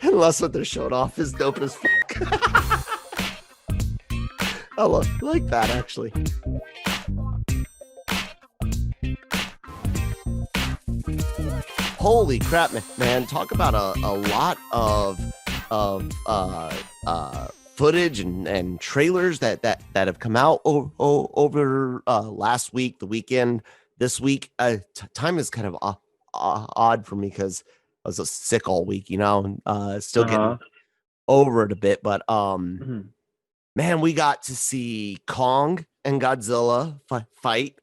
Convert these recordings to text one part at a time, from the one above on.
Unless what they're showing off is dope as fuck. I like that, actually. Holy crap, man. Talk about a lot of footage and trailers that have come out over last week, the weekend, this week. Time is kind of odd for me because I was sick all week, and still getting over it a bit. But man, we got to see Kong and Godzilla fight.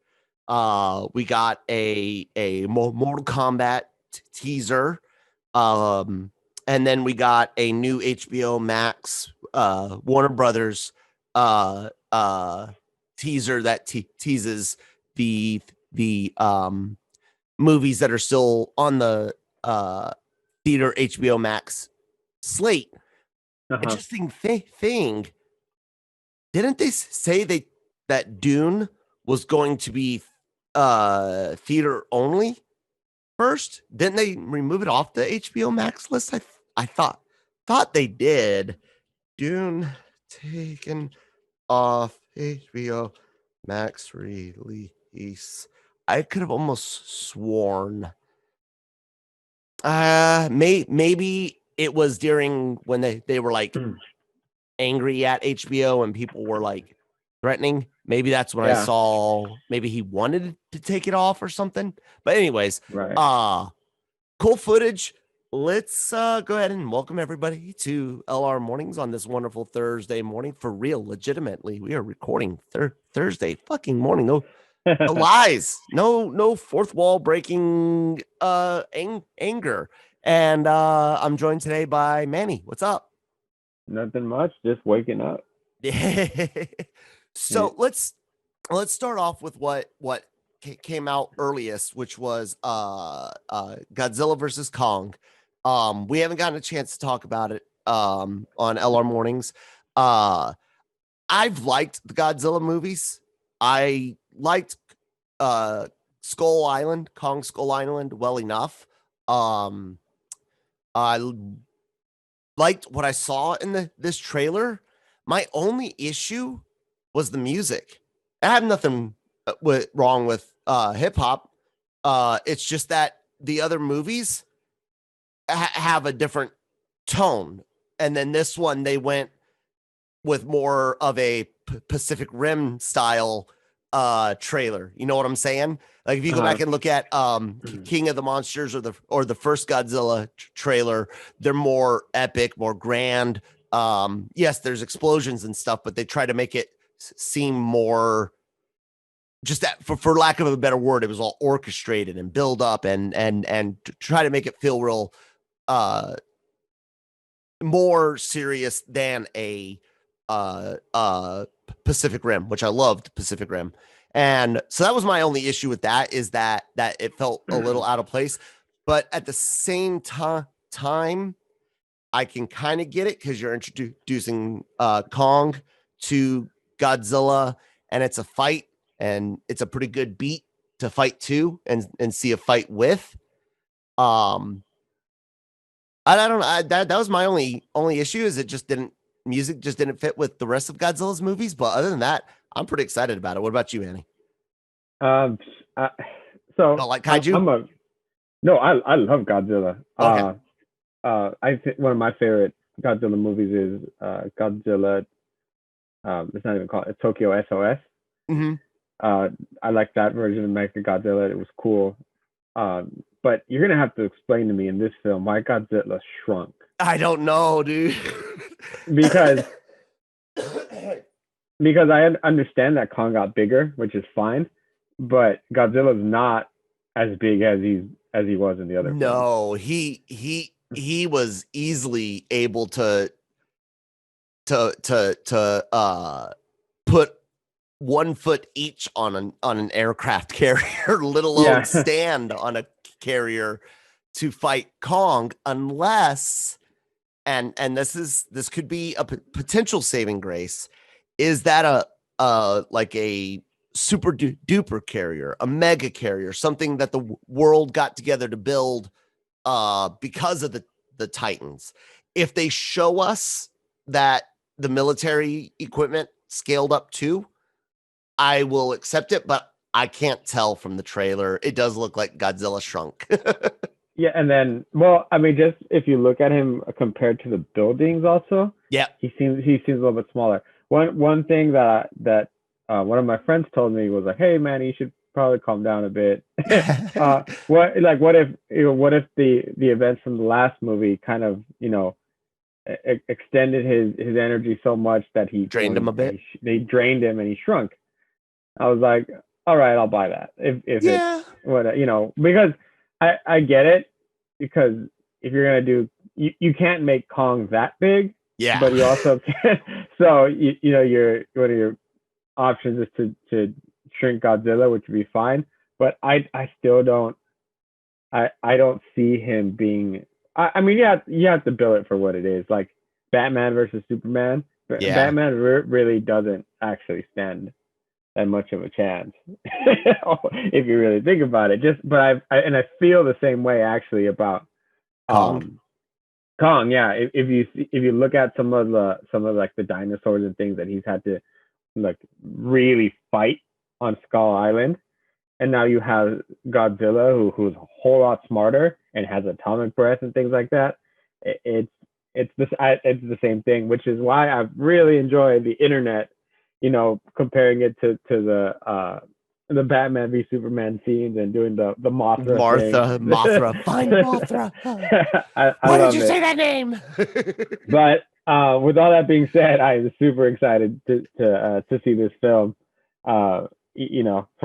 We got a Mortal Kombat teaser, and then we got a new HBO Max Warner Brothers teaser that teases the movies that are still on the theater HBO Max slate. Interesting thing. Didn't they say that Dune was going to be theater only first? Didn't they remove it off the HBO Max list? I thought they did. Dune taken off HBO Max release. I could have almost sworn. Maybe it was during when they were like angry at HBO and people were like threatening. Maybe that's when I saw maybe he wanted to take it off or something. But anyways, cool footage. Let's go ahead and welcome everybody to LR Mornings on this wonderful Thursday morning. For real, legitimately, we are recording Thursday fucking morning. No lies, no fourth wall breaking anger. And I'm joined today by Manny. What's up? Nothing much, just waking up. So let's start off with what came out earliest, which was Godzilla versus Kong. We haven't gotten a chance to talk about it on LR Mornings. I've liked the Godzilla movies. I liked Kong Skull Island well enough. I liked what I saw in this trailer. My only issue was the music. I have nothing wrong with hip hop. It's just that the other movies have a different tone, and then this one they went with more of a Pacific Rim style trailer. You know what I'm saying? Like if you go back and look at King of the Monsters or the first Godzilla trailer, they're more epic, more grand. Yes, there's explosions and stuff, but they try to make it seem more just that, for lack of a better word, it was all orchestrated and build up and try to make it feel real more serious than a Pacific Rim, which I loved Pacific Rim. And so that was my only issue with that, is that it felt a little out of place. But at the same time, I can kind of get it because you're introducing Kong to Godzilla, and it's a fight, and it's a pretty good beat to fight to and see a fight with. I don't know. That was my only issue, is music just didn't fit with the rest of Godzilla's movies. But other than that, I'm pretty excited about it. What about you, Annie? So don't like kaiju? I love Godzilla. Okay. I think one of my favorite Godzilla movies is Godzilla. It's not even called, it's Tokyo SOS. Mm-hmm. I like that version of Mechagodzilla. It was cool. But you're gonna have to explain to me in this film why Godzilla shrunk. I don't know, dude. because I understand that Kong got bigger, which is fine, but Godzilla's not as big as he was in the other. No, films. He was easily able to put 1 foot each on an aircraft carrier, let alone stand on a carrier to fight Kong, unless and this could be a potential saving grace, is that like a super duper carrier, a mega carrier, something that the world got together to build because of the Titans. If they show us that the military equipment scaled up too, I will accept it, but I can't tell from the trailer. It does look like Godzilla shrunk. Yeah, and then, well, I mean, just if you look at him compared to the buildings, also, Yeah, he seems a little bit smaller. One thing that one of my friends told me was like, "Hey, man, you should probably calm down a bit." What if the events from the last movie kind of extended his energy so much that he drained him a bit. They drained him and he shrunk. I was like, all right, I'll buy that if Yeah. it's what because I get it, because if you're gonna do you can't make Kong that big, Yeah. but you also can't. So your one of your options is to shrink Godzilla, which would be fine. But I still don't see him being. I mean, you have to bill it for what it is. Like Batman versus Superman. Yeah. Batman really doesn't actually stand that much of a chance if you really think about it. But I feel the same way actually about Kong. Yeah, if you look at some of like the dinosaurs and things that he's had to like really fight on Skull Island, and now you have Godzilla who's a whole lot smarter and has atomic breath and things like that. It's the same thing, which is why I've really enjoyed the internet, comparing it to the Batman v Superman scenes and doing the Mothra, find Mothra. Why did you say that name? But with all that being said, I'm super excited to see this film. For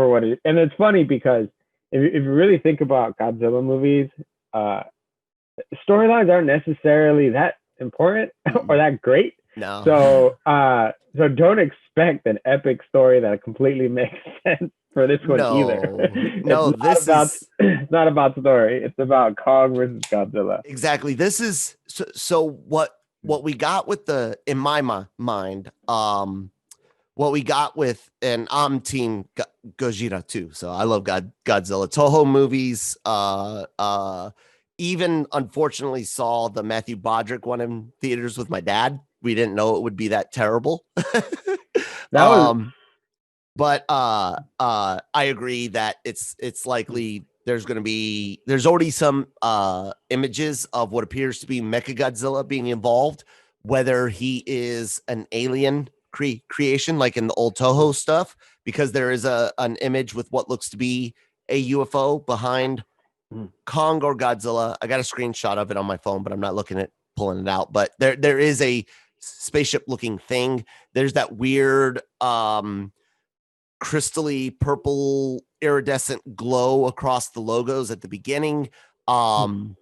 what it is. And it's funny because if you really think about Godzilla movies, storylines aren't necessarily that important or that great. No. So don't expect an epic story that completely makes sense for this one either. No, it's not about story. It's about Kong versus Godzilla. Exactly. This is so what we got with in my mind, what we got with, and I'm team Gojira too. So I love Godzilla. Toho movies. Even unfortunately saw the Matthew Broderick one in theaters with my dad. We didn't know it would be that terrible. But I agree that it's likely there's already some images of what appears to be Mechagodzilla being involved, whether he is an alien creation like in the old Toho stuff, because there is an image with what looks to be a UFO behind Kong or Godzilla. I got a screenshot of it on my phone, but I'm not pulling it out. But there is a spaceship looking thing. There's that weird crystally purple iridescent glow across the logos at the beginning. So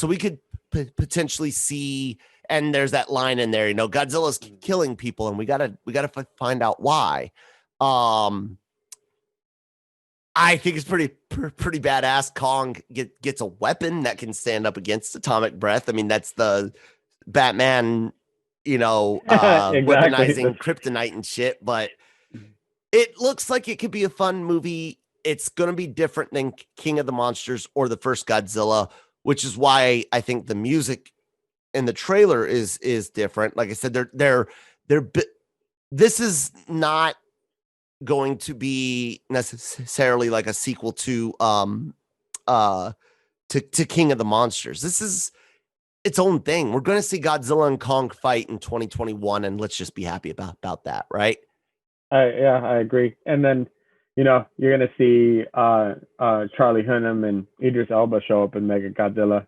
we could potentially see, and there's that line in there, Godzilla's killing people, and we gotta find out why. I think it's pretty badass. Kong gets a weapon that can stand up against atomic breath. I mean, that's the Batman, exactly. Weaponizing kryptonite and shit. But it looks like it could be a fun movie. It's going to be different than King of the Monsters or the first Godzilla, which is why I think the music in the trailer is different. Like I said, this is not going to be necessarily like a sequel to King of the Monsters. This is its own thing. We're going to see Godzilla and Kong fight in 2021, and let's just be happy about that, right? Yeah, I agree. And then you're going to see Charlie Hunnam and Idris Elba show up in Mechagodzilla.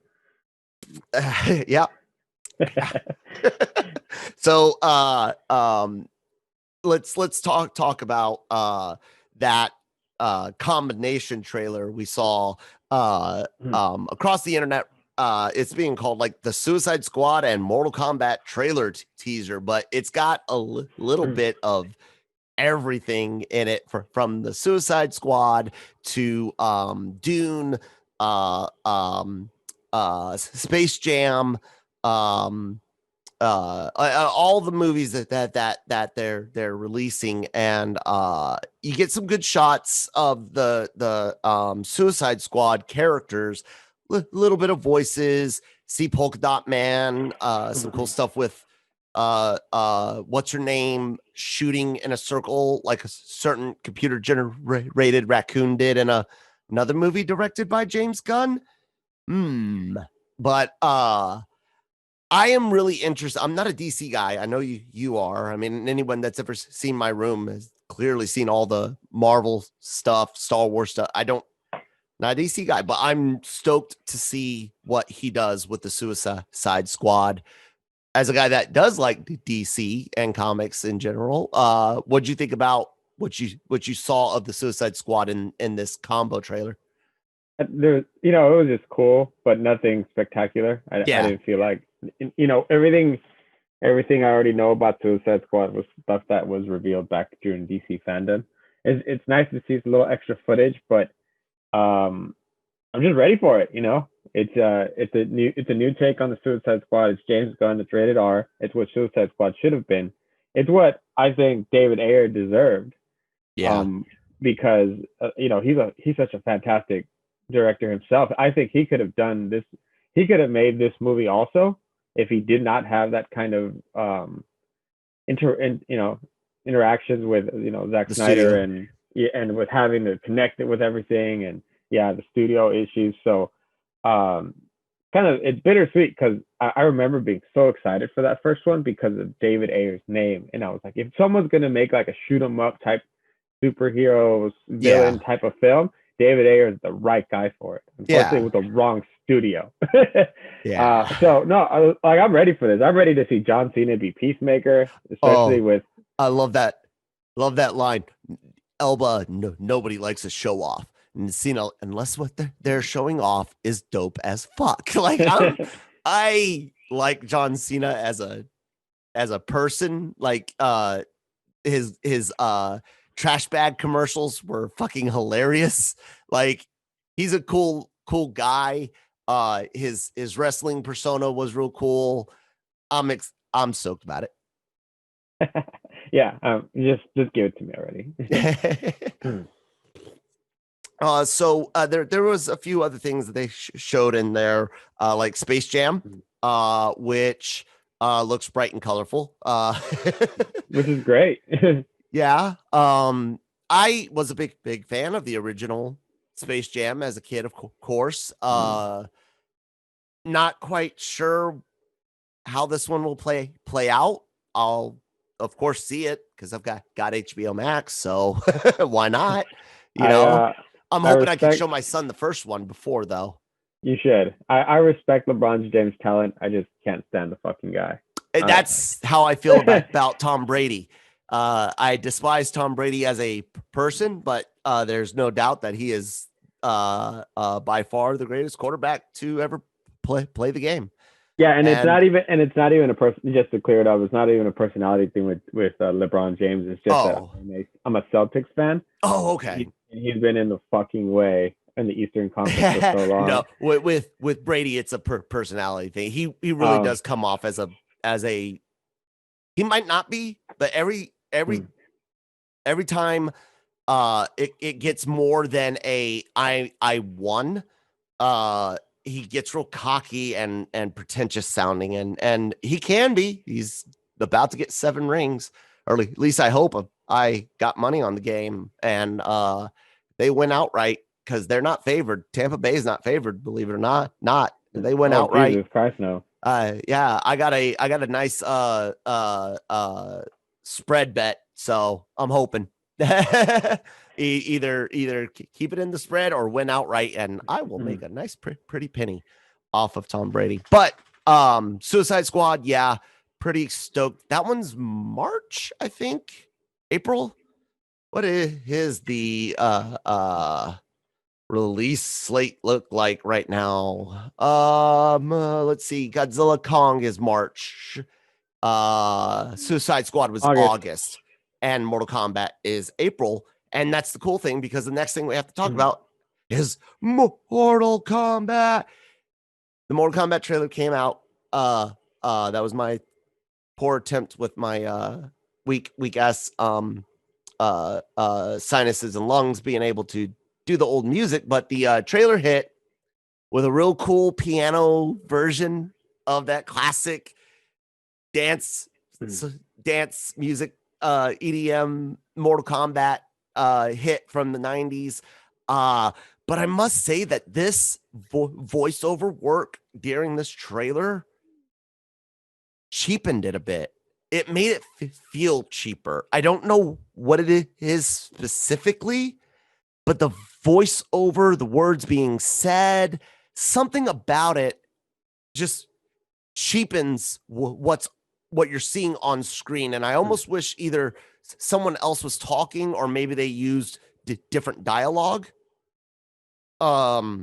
Yeah. So let's talk about that combination trailer we saw across the internet. It's being called like the Suicide Squad and Mortal Kombat trailer teaser, but it's got a little bit of everything in it, from the Suicide Squad to Dune, Space Jam, all the movies that they're releasing, and you get some good shots of the Suicide Squad characters little bit of voices, see Polka Dot Man, some cool stuff with what's her name shooting in a circle like a certain computer generated raccoon did in another movie directed by James Gunn. But I am really interested. I'm not a DC guy. I know you are. I mean, anyone that's ever seen my room has clearly seen all the Marvel stuff, Star Wars stuff. Not a DC guy, but I'm stoked to see what he does with the Suicide Squad. As a guy that does like DC and comics in general, what'd you think about what you saw of the Suicide Squad in this combo trailer? It was just cool, but nothing spectacular. I didn't feel like, everything I already know about Suicide Squad was stuff that was revealed back during DC fandom. It's nice to see some little extra footage, but I'm just ready for it. It's a new take on the Suicide Squad. It's James Gunn. It's rated R. It's what Suicide Squad should have been. It's what I think David Ayer deserved. Yeah. Because he's such a fantastic director himself. I think he could have done this. He could have made this movie also if he did not have that kind of interactions with Zack Snyder and with having to connect it with everything and the studio issues. So kind of it's bittersweet because I remember being so excited for that first one because of David Ayer's name, and I was like, if someone's gonna make like a shoot 'em up type superheroes villain type of film, David Ayer is the right guy for it. Unfortunately, with the wrong studio. So no, I'm ready for this. I'm ready to see John Cena be Peacemaker, especially with. I love that line. Elba, nobody likes to show off. And Cena, unless what they're showing off is dope as fuck. Like I like John Cena as a person. Like his trash bag commercials were fucking hilarious. Like he's a cool guy. His wrestling persona was real cool. I'm stoked about it. Just give it to me already. So there was a few other things that they showed in there, like Space Jam, which looks bright and colorful, which is great. Yeah. I was a big fan of the original Space Jam as a kid, of course. Not quite sure how this one will play out. I'll of course see it because I've got HBO Max, so why not? I'm hoping I can show my son the first one before, though. You should. I respect LeBron James' talent. I just can't stand the fucking guy. That's how I feel about Tom Brady. I despise Tom Brady as a person, but there's no doubt that he is by far the greatest quarterback to ever play the game. Yeah, and it's not even a person. Just to clear it up, it's not even a personality thing with LeBron James. It's just that I'm a Celtics fan. Oh, okay. He's been in the fucking way in the Eastern Conference for so long. No, with Brady, it's a personality thing. He really does come off as a. He might not be, but every time it gets more than I won. He gets real cocky and pretentious sounding, and he can be. He's about to get 7 rings, or at least I hope. I got money on the game, and they went outright because they're not favored. Tampa Bay is not favored, believe it or not. They went outright. Jesus Christ, no. Yeah, I got a nice spread bet, so I'm hoping either keep it in the spread or win outright, and I will make a nice pretty penny off of Tom Brady. But Suicide Squad, yeah, pretty stoked. That one's March, I think. April. What is the release slate look like right now? Let's see. Godzilla Kong is March. Suicide Squad was August, and Mortal Kombat is April. And that's the cool thing, because the next thing we have to talk about is Mortal Kombat. The Mortal Kombat trailer came out. That was my poor attempt with my weak ass sinuses and lungs being able to do the old music, but the trailer hit, with a real cool piano version of that classic dance dance music, EDM Mortal Kombat hit from the 90s. But I must say that this voiceover work during this trailer cheapened it a bit. It made it feel cheaper. I don't know what it is specifically, but the voiceover, the words being said, something about it just cheapens what you're seeing on screen. And I almost wish either someone else was talking or maybe they used different dialogue. How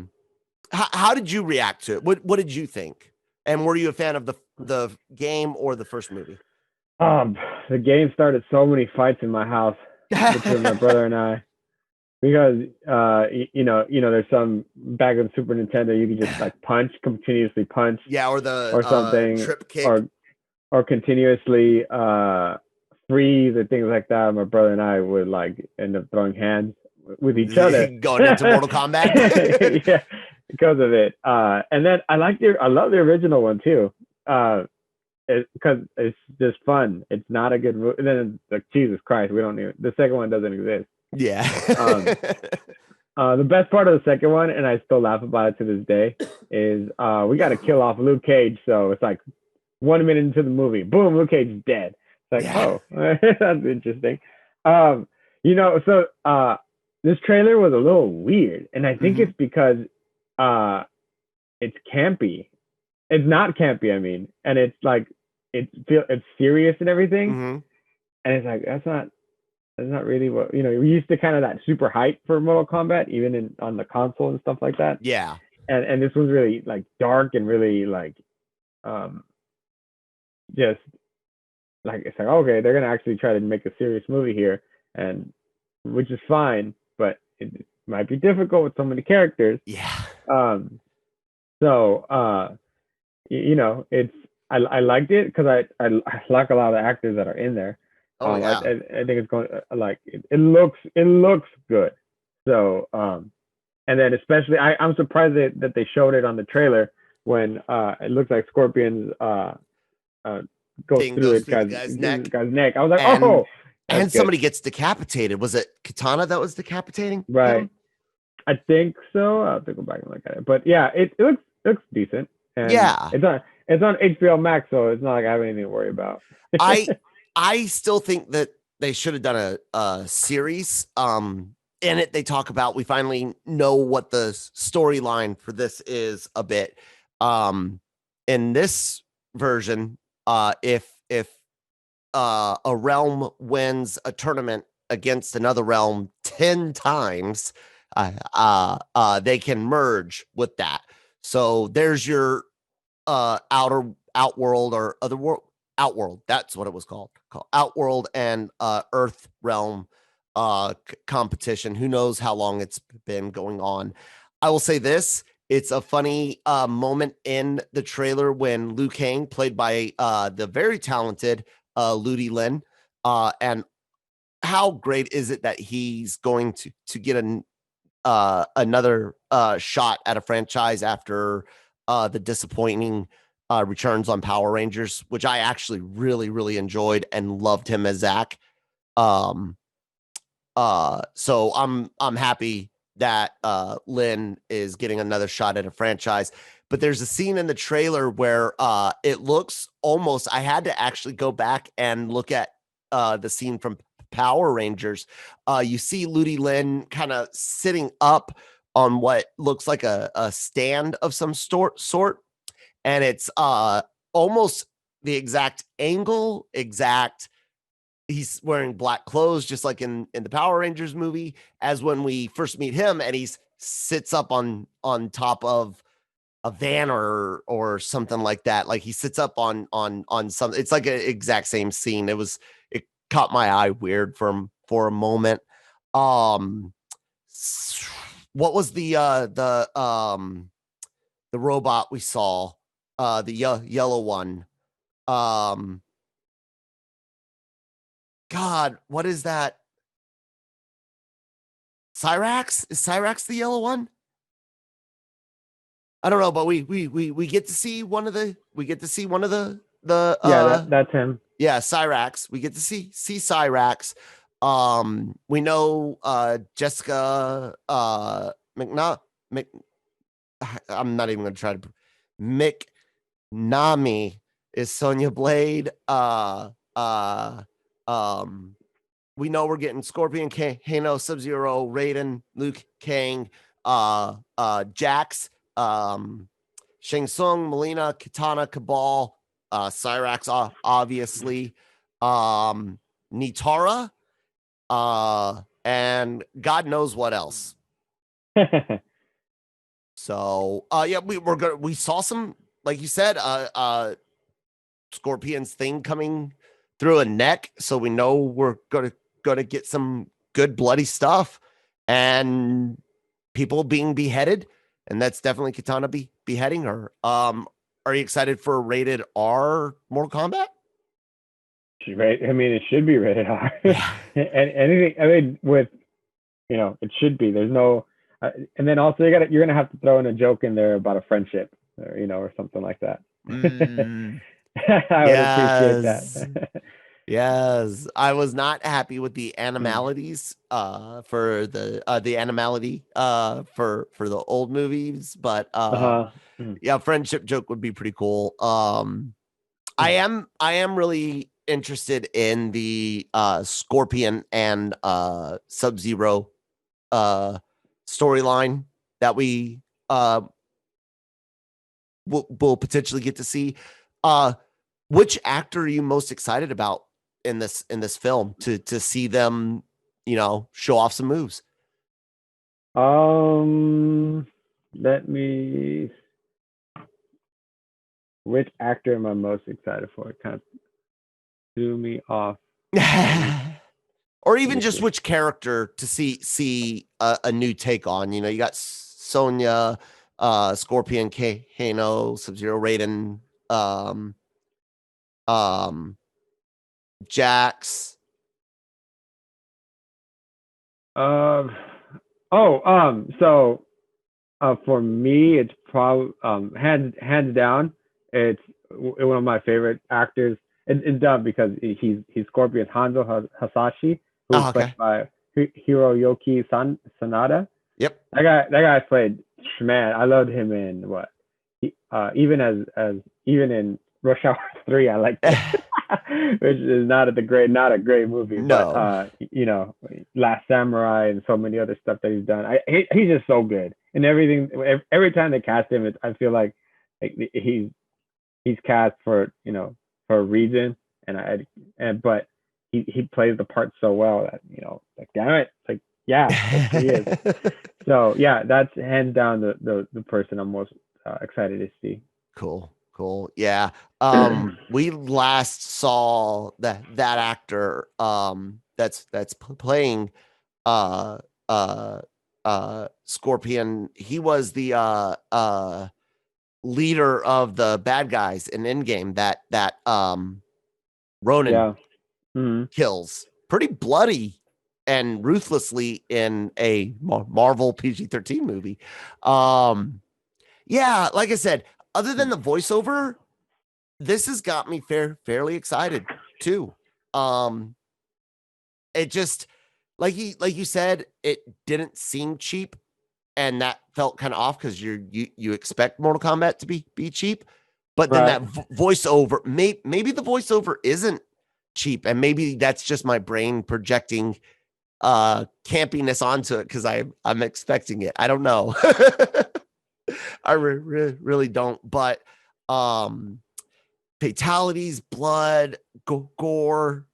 did you react to it? What did you think? And were you a fan of the game or the first movie? The game started so many fights in my house between my brother and I, because there's some back on Super Nintendo you can just like continuously punch, or something, trip kick, or continuously freeze and things like that. My brother and I would like end up throwing hands with each other, going into Mortal Kombat. Yeah, because of it. And then I love the original one too. Because it's just fun. It's not a good movie. And then it's like, Jesus Christ, the second one doesn't exist. Yeah. The best part of the second one, and I still laugh about it to this day, is we got to kill off Luke Cage. So it's like 1 minute into the movie, boom, Luke Cage is dead. It's like, oh, that's interesting. This trailer was a little weird, and I think it's because it's campy. It's not campy, I mean, and it's like it's serious and everything, and it's like that's not really what we're used to, kind of that super hype for Mortal Kombat, even on the console and stuff like that. Yeah, and this was really like dark and really like just like, it's like, okay, they're gonna actually try to make a serious movie here, and which is fine, but it might be difficult with so many characters. Yeah. It's I liked it because I like a lot of the actors that are in there. I think it's going like it looks good. So and then especially I'm surprised that they showed it on the trailer when it looks like Scorpion's goes through the guy's neck. I was like, and somebody gets decapitated. Was it Katana that was decapitating? Right. Him? I think so. I'll have to go back and look at it. But yeah, it looks decent. And yeah, it's on HBO Max, so it's not like I have anything to worry about. I still think that they should have done a series. In it, they talk about, we finally know what the storyline for this is a bit. In this version, if a realm wins a tournament against another realm 10 times, they can merge with that. So there's your outworld or other world. Outworld, that's what it was called Outworld and Earth realm competition. Who knows how long it's been going on. I will say this, it's a funny moment in the trailer when Liu Kang, played by the very talented Ludi Lin, and how great is it that he's going to get another shot at a franchise after the disappointing returns on Power Rangers, which I actually really, really enjoyed and loved him as Zach. So I'm happy that Lin is getting another shot at a franchise. But there's a scene in the trailer where it looks almost, I had to actually go back and look at the scene from Power Rangers. You see Ludi Lin kind of sitting up on what looks like a stand of some sort. And it's almost the exact angle, he's wearing black clothes, just like in the Power Rangers movie, as when we first meet him, and he sits up on top of a van or something like that. Like he sits up on something. It's like an exact same scene. It caught my eye weird for a moment. What was the robot we saw? The yellow one. God, what is that? Cyrax? Is Cyrax the yellow one? I don't know, but we get to see one of the That's him. Yeah, Cyrax. We get to see Cyrax. We know Jessica Mc I'm not even gonna try to McNami is Sonya Blade. We know we're getting Scorpion, Kano, Sub-Zero, Raiden, Luke Kang, Jax, Shang Tsung, Melina, Katana, Cabal, Cyrax, obviously, Nitara, and God knows what else. So, yeah, we saw some, like you said, Scorpion's thing coming through a neck, so we know we're gonna get some good bloody stuff and people being beheaded, and that's definitely Katana beheading her. Are you excited for rated R Mortal Kombat? Right. I mean, it should be rated R. Yeah. And anything. I mean, with it should be. There's no. And then also you're gonna have to throw in a joke in there about a friendship, or something like that. I would appreciate that. Yes, I was not happy with the animalities for the animality for the old movies, but yeah, friendship joke would be pretty cool. I am really interested in the Scorpion and Sub-Zero storyline that we will potentially get to see. Which actor are you most excited about in this film to see them, show off some moves? Let me. Which actor am I most excited for? It kind of threw me off. Or even just which character to see a new take on. You got Sonya, Scorpion, Kano, Sub-Zero, Raiden, Jax. So for me, it's probably hands down, it's one of my favorite actors. It's dumb because he's Scorpion's Hanzo Hasashi, who's played by Hiroyuki Sanada. Yep. That guy played, man, I loved him in what? Even in Rush Hour 3, I liked it. Which is not a great movie. No. But Last Samurai and so many other stuff that he's done. He's just so good. And everything, every time they cast him, I feel like he's cast for a reason, but he plays the part so well that like, damn it, like, yeah, he is. So yeah, that's hands down the person I'm most excited to see. Cool. Yeah. We last saw that actor that's playing Scorpion. He was the leader of the bad guys in Endgame that Ronan kills pretty bloody and ruthlessly in a Marvel PG-13 movie. Yeah, like I said, other than the voiceover, this has got me fairly excited too. It just like you said, it didn't seem cheap, and that felt kind of off because you expect Mortal Kombat to be cheap, but then that voiceover, maybe the voiceover isn't cheap, and maybe that's just my brain projecting campiness onto it because I'm expecting it. I don't know. I really don't, but fatalities, blood, gore,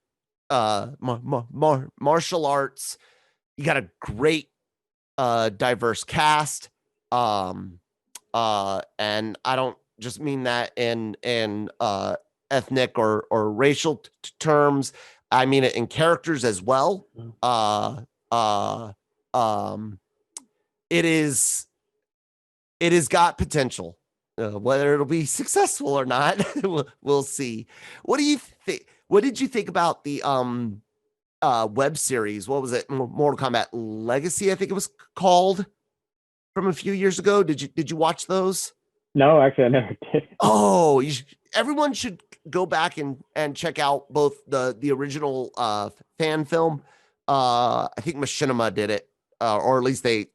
martial arts. You got a great diverse cast, and I don't just mean that in ethnic or racial terms. I mean it in characters as well. It has got potential. Whether it'll be successful or not, we'll see. What do you think? What did you think about the web series? What was it? Mortal Kombat Legacy, I think it was called, from a few years ago. Did you watch those? No, actually, I never did. Oh, everyone should go back and check out both the original fan film. I think Machinima did it, or at least they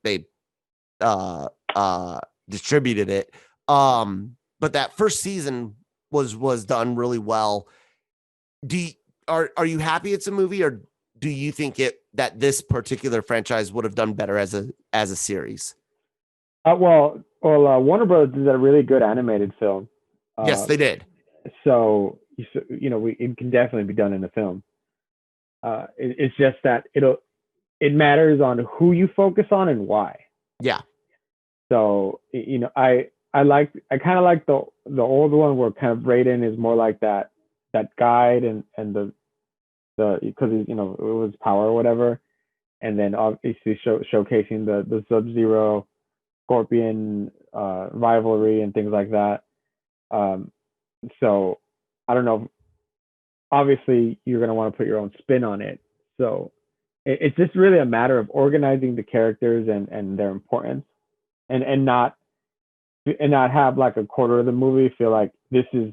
uh distributed it. But that first season was done really well. Do you, are you happy it's a movie, or do you think that this particular franchise would have done better as a series? Warner Brothers did a really good animated film. Yes, Uh, they did. so it can definitely be done in a film. It's just that it matters on who you focus on and why. Yeah. So I kind of like the old one where kind of Raiden is more like that guide and the because it was power or whatever, and then obviously showcasing the Sub-Zero Scorpion rivalry and things like that. So I don't know. Obviously, you're going to want to put your own spin on it. So it's just really a matter of organizing the characters and their importance, and not have like a quarter of the movie feel like this is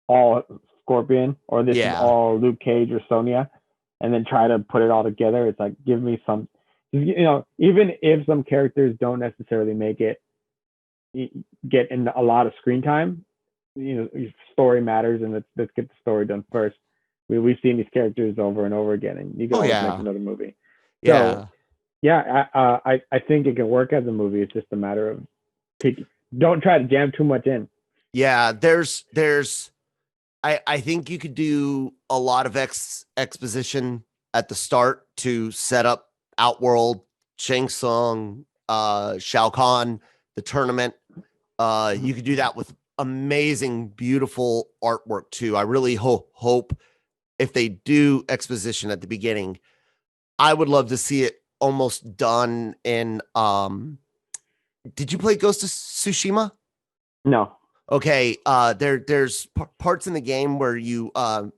all Scorpion or this is all Luke Cage or Sonya, and then try to put it all together. It's like, give me some, even if some characters don't necessarily make it get in a lot of screen time, story matters, and let's get the story done first. We've seen these characters over and over again, and you can always make another movie. Yeah. So, I think it can work as a movie. It's just a matter of don't try to jam too much in. Yeah, I think you could do a lot of exposition at the start to set up Outworld, Shang Tsung, Shao Kahn, the tournament. You could do that with amazing, beautiful artwork too. I really hope if they do exposition at the beginning, I would love to see it almost done in did you play Ghost of Tsushima? No. Okay, there's parts in the game where you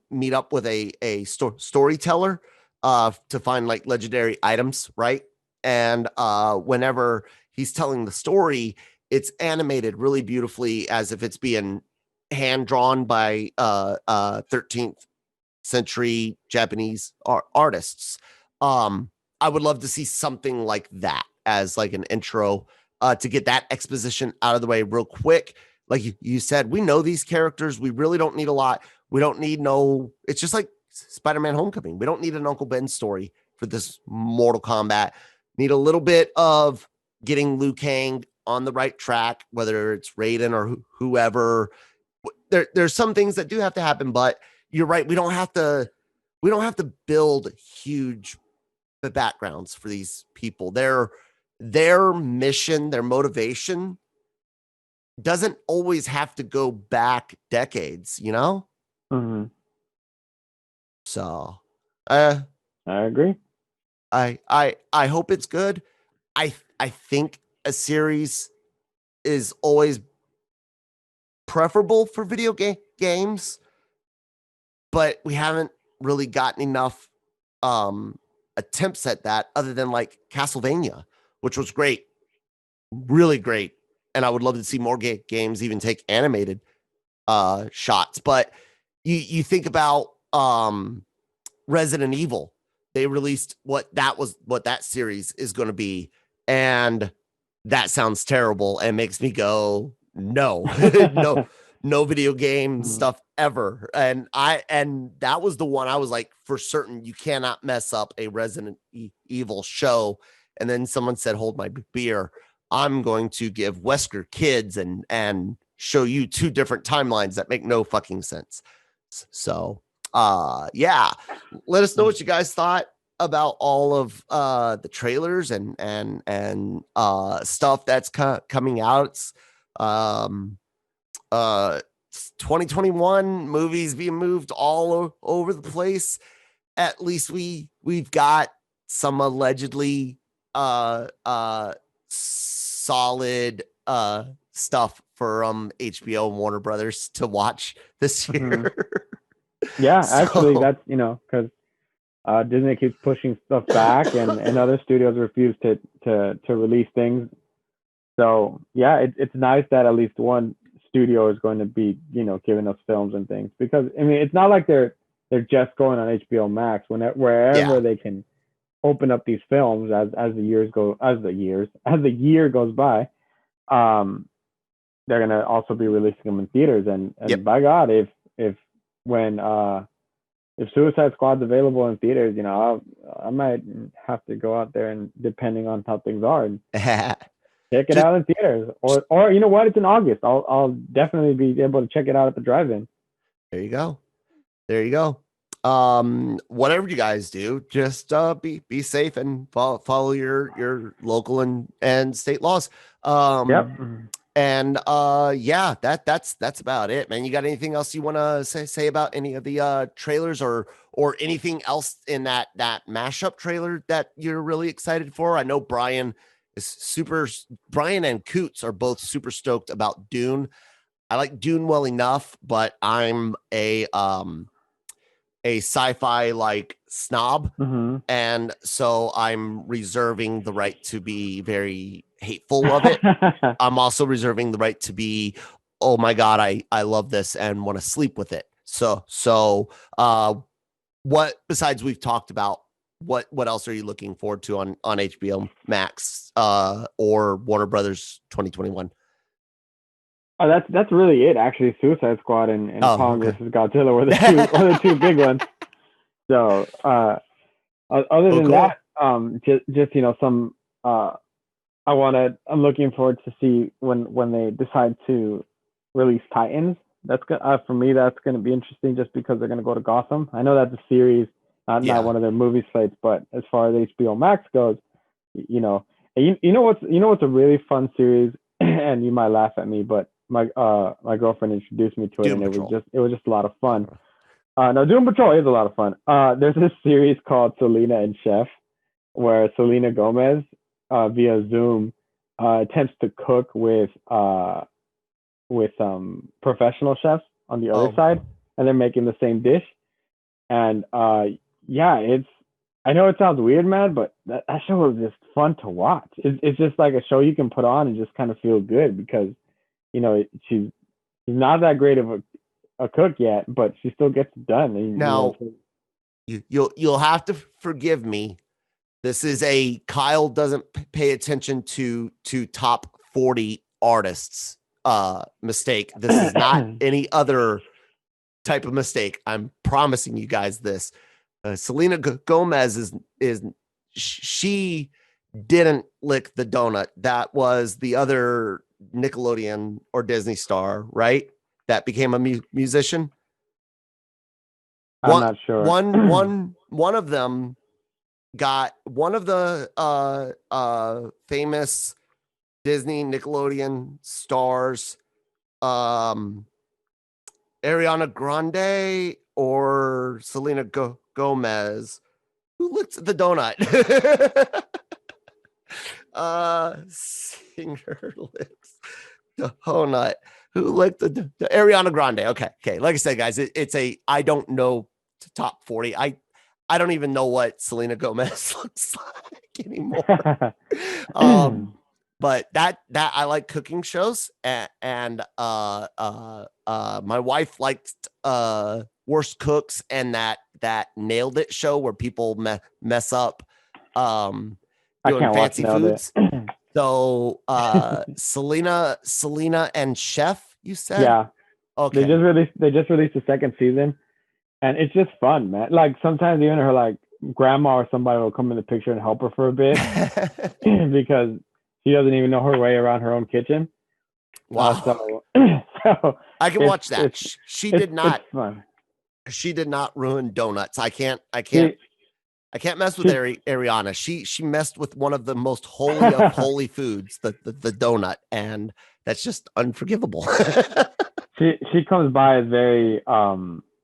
meet up with a storyteller to find like legendary items, right? And whenever he's telling the story, it's animated really beautifully as if it's being hand drawn by 13th century Japanese artists. I would love to see something like that as like an intro to get that exposition out of the way real quick. Like you said, we know these characters. We really don't need a lot. We don't need it's just like Spider-Man Homecoming. We don't need an Uncle Ben story for this Mortal Kombat. Need a little bit of getting Liu Kang on the right track, whether it's Raiden or whoever. There's some things that do have to happen, but you're right. We don't have to build huge backgrounds for these people. Their mission, their motivation doesn't always have to go back decades, Mm-hmm. So I agree. I hope it's good. I think a series is always preferable for video games, but we haven't really gotten enough attempts at that other than like Castlevania, which was great, really great. And I would love to see more games even take animated shots. But you think about Resident Evil. They released what that series is going to be, and that sounds terrible and makes me go, no, no video game stuff ever. And that was the one I was like, for certain, you cannot mess up a Resident Evil show. And then someone said, hold my beer. I'm going to give Wesker kids and show you two different timelines that make no fucking sense. So, yeah, let us know what you guys thought about all of the trailers and stuff that's coming out. It's 2021 movies being moved all over the place. At least we've got some allegedly solid stuff for HBO and Warner Brothers to watch this year. Yeah, actually, that's because Disney keeps pushing stuff back, and other studios refuse to release things. So yeah, it's nice that at least one studio is going to be, giving us films and things, because I mean, it's not like they're just going on HBO Max. Wherever they can open up these films as the year goes by, they're gonna also be releasing them in theaters. And by God, if Suicide Squad's available in theaters, I might have to go out there, and depending on how things are, and check it out in theaters. Or you know what? It's in August. I'll definitely be able to check it out at the drive-in. There you go. Whatever you guys do, just be safe and follow your local and state laws. And yeah, that's about it, man. You got anything else you want to say about any of the trailers or anything else in that mashup trailer that you're really excited for? I know Brian and Coots are both super stoked about Dune. I like Dune well enough, but I'm a sci-fi like snob, and so I'm reserving the right to be very hateful of it. I'm also reserving the right to be, oh my God, I love this and want to sleep with it. So what besides we've talked about, what else are you looking forward to on HBO Max or Warner Brothers 2021? Oh, that's really it, actually. Suicide Squad and Kong versus Godzilla were the two big ones. So other than that, just some I'm looking forward to see when they decide to release Titans. That's for me, that's going to be interesting, just because they're going to go to Gotham. I know that's a series, not one of their movie slates, but as far as HBO Max goes, you know what's a really fun series, and you might laugh at me, but my girlfriend introduced me to it, and it was just a lot of fun. No, Doom Patrol is a lot of fun. There's this series called Selena and Chef, where Selena Gomez via Zoom attempts to cook with professional chefs on the other side, and they're making the same dish. And I know it sounds weird, man, but that show was just fun to watch. It's just like a show you can put on and just kind of feel good, because she's not that great of a cook yet, but she still gets it done. And, now, you'll have to forgive me. This is a Kyle doesn't pay attention to top 40 artists mistake. This is not any other type of mistake. I'm promising you guys this. Selena Gomez she didn't lick the donut. That was the other Nickelodeon or Disney star, right? That became a musician. I'm not sure. One of them got one of the famous Disney Nickelodeon stars, Ariana Grande or Selena Gomez, who licked the donut. Singer licks the donut. Who licked the Ariana Grande? Okay. Like I said, guys, it's I don't know top 40. I don't even know what Selena Gomez looks like anymore. But that I like cooking shows, and my wife liked Worst Cooks and that Nailed It show where people mess up doing fancy foods. So Selena and Chef, you said? Yeah. Okay. They just released the second season, and it's just fun, man. Like sometimes even her like grandma or somebody will come in the picture and help her for a bit because she doesn't even know her way around her own kitchen. Wow. So I can watch that. She did not. It's fun. She did not ruin donuts. I can't mess with Ariana. She messed with one of the most holy of holy foods, the donut, and that's just unforgivable. she comes by as very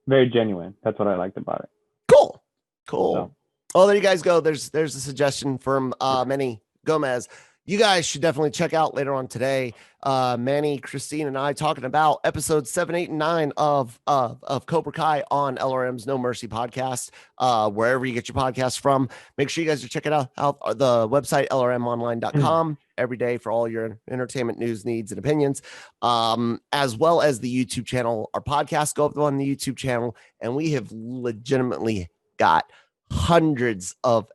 very genuine. That's what I liked about it. Cool. So. Oh, there you guys go. There's a suggestion from Manny Gomez. you guys should definitely check out later on today, Manny, Christine, and I talking about episodes 7, 8, and 9 of Cobra Kai on LRM's No Mercy podcast, wherever you get your podcasts from. Make sure you guys are checking out the website, LRMonline.com, every day for all your entertainment news, needs, and opinions, as well as the YouTube channel. Our podcasts go up on the YouTube channel, and we have legitimately got hundreds of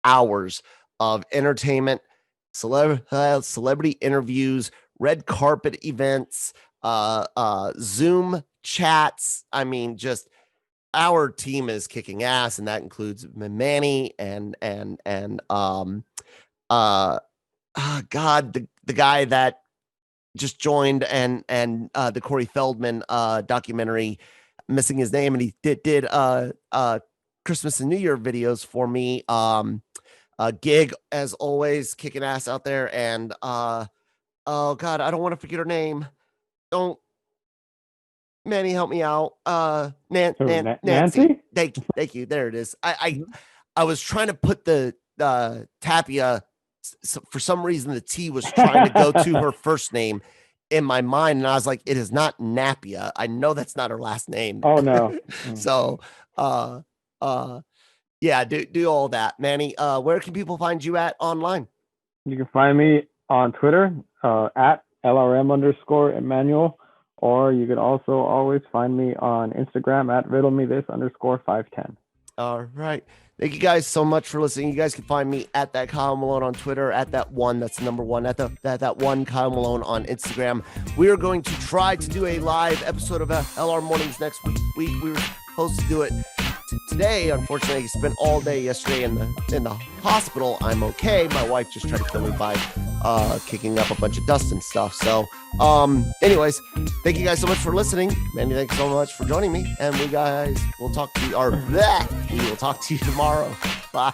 hours of entertainment, celebrity interviews, red carpet events, Zoom chats. I mean, just our team is kicking ass, and that includes Manny and God, the guy that just joined and the Corey Feldman documentary, missing his name, and he did Christmas and New Year videos for me. Gig, as always, kicking ass out there. And oh God, I don't want to forget her name. Don't, Manny, help me out. Nancy. Thank you. There it is. I was trying to put the Tapia. For some reason, the T was trying to go to her first name in my mind, and I was like, it is not Napia. I know that's not her last name. Oh no. So yeah, do all that. Manny, where can people find you at online? You can find me on Twitter at LRM_Emmanuel, or you can also always find me on Instagram at riddlemethis_510. All right. Thank you guys so much for listening. You guys can find me at that Kyle Malone on Twitter, at that one, that's the number one, at that one Kyle Malone on Instagram. We are going to try to do a live episode of LR Mornings next week. We were supposed to do it today. Unfortunately, I spent all day yesterday in the hospital. I'm okay. My wife just tried to kill me by kicking up a bunch of dust and stuff. So anyways, thank you guys so much for listening. Manny, thanks so much for joining me, and we will talk to you tomorrow. Bye.